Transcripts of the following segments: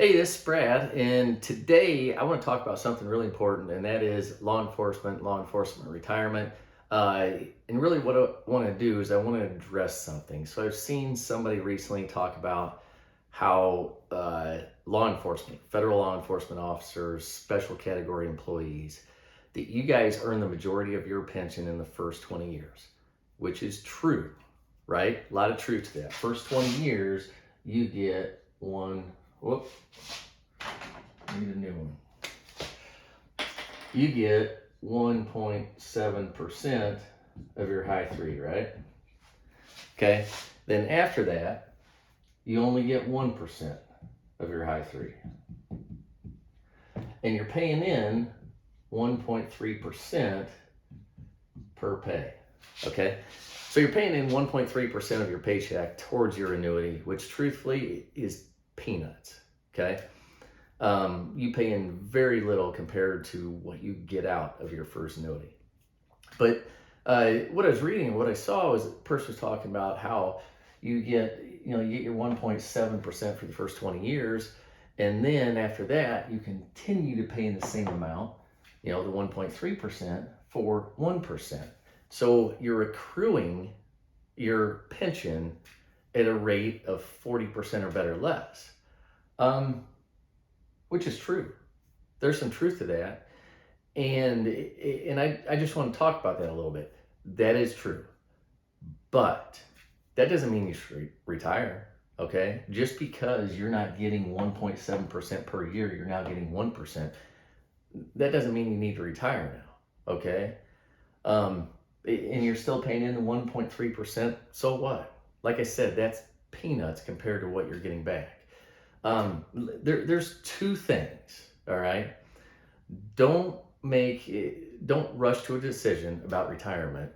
Hey, this is Brad, and today I want to talk about something really important, and that is law enforcement retirement. And really, what I want to do is I want to address something. So, I've seen somebody recently talk about how law enforcement, federal law enforcement officers, special category employees, that you guys earn the majority of your pension in the first 20 years, which is true, right? A lot of truth to that. First 20 years, you get one. Whoop, need a new one. You get 1.7% of your high three, right? Okay. Then after that, you only get 1% of your high three. And you're paying in 1.3% per pay. Okay. So you're paying in 1.3% of your paycheck towards your annuity, which truthfully is peanuts. Okay. You pay in very little compared to what you get out of your first annuity. But what I was reading and what I saw was a person was talking about how you get your 1.7% for the first 20 years, and then after that you continue to pay in the same amount, the 1.3% for 1%. So you're accruing your pension at a rate of 40% or better less. Which is true. There's some truth to that. And I just want to talk about that a little bit. That is true. But that doesn't mean you should retire, okay? Just because you're not getting 1.7% per year, you're now getting 1%. That doesn't mean you need to retire now, okay? And you're still paying in the 1.3%, so what? Like I said, that's peanuts compared to what you're getting back. There's two things, all right? Don't rush to a decision about retirement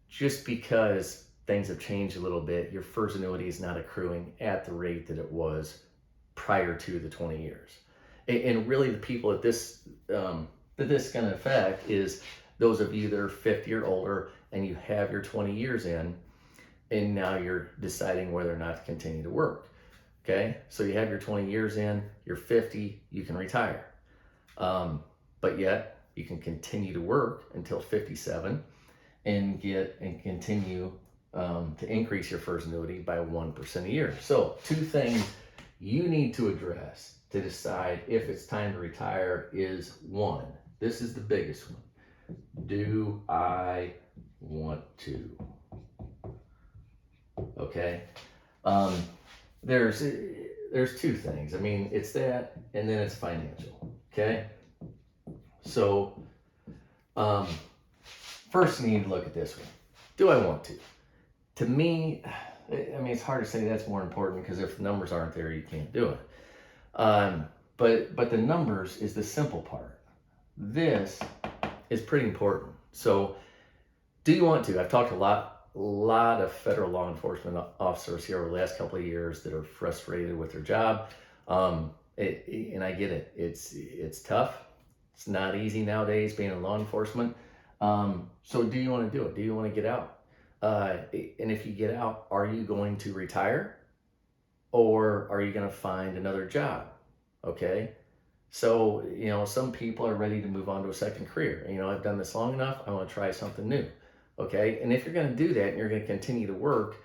just because things have changed a little bit. Your first annuity is not accruing at the rate that it was prior to the 20 years. And really the people that this going to affect is those of you that are 50 or older and you have your 20 years in, and now you're deciding whether or not to continue to work. Okay, so you have your 20 years in, you're 50, you can retire. But yet you can continue to work until 57 and continue to increase your first annuity by 1% a year. So two things you need to address to decide if it's time to retire is one, this is the biggest one. Do I want to? Okay. There's two things. I mean, it's that, and then it's financial. Okay. So, first you need to look at this one. Do I want to? To me, I mean, it's hard to say that's more important because if the numbers aren't there, you can't do it. But the numbers is the simple part. This is pretty important. So, do you want to? I've talked a lot of federal law enforcement officers here over the last couple of years that are frustrated with their job. And I get it. It's tough. It's not easy nowadays being in law enforcement. So do you want to do it? Do you want to get out? And if you get out, are you going to retire? Or are you going to find another job? Okay. So, some people are ready to move on to a second career. I've done this long enough. I want to try something new. Okay. And if you're going to do that and you're going to continue to work,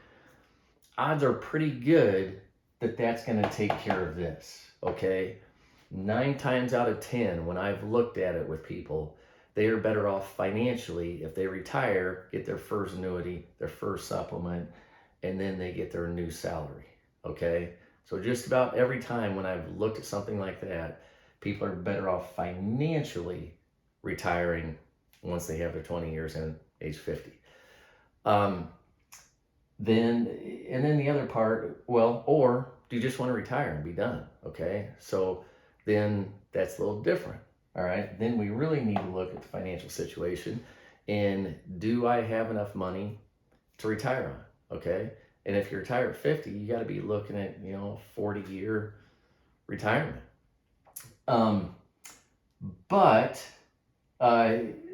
odds are pretty good that that's going to take care of this. Okay. 9 times out of 10, when I've looked at it with people, they are better off financially if they retire, get their first annuity, their first supplement, and then they get their new salary. Okay. So just about every time when I've looked at something like that, people are better off financially retiring once they have their 20 years in age 50. Then the other part, well, or do you just want to retire and be done? Okay. So then that's a little different. All right. Then we really need to look at the financial situation and do I have enough money to retire on? Okay. And if you retire at 50, you got to be looking at, 40-year retirement.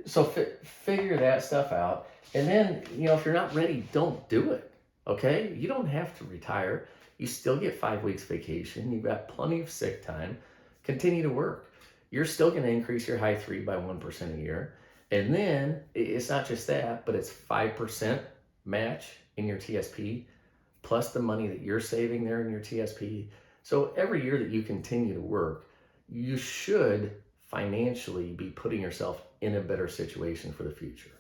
So figure that stuff out. And then, if you're not ready, don't do it. Okay. You don't have to retire. You still get 5 weeks vacation. You've got plenty of sick time. Continue to work. You're still going to increase your high three by 1% a year. And then it's not just that, but it's 5% match in your TSP, plus the money that you're saving there in your TSP. So every year that you continue to work, you should financially be putting yourself in a better situation for the future,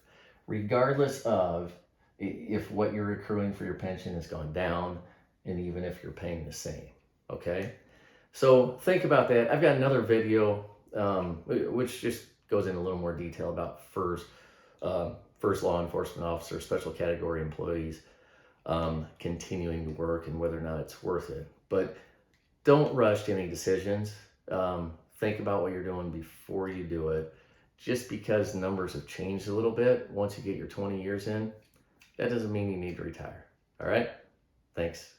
regardless of if what you're accruing for your pension has gone down, and even if you're paying the same. Okay, so think about that. I've got another video which just goes into a little more detail about FERS, first law enforcement officer, special category employees continuing to work and whether or not it's worth it. But don't rush to any decisions. Think about what you're doing before you do it. Just because numbers have changed a little bit once you get your 20 years in, that doesn't mean you need to retire. All right? Thanks.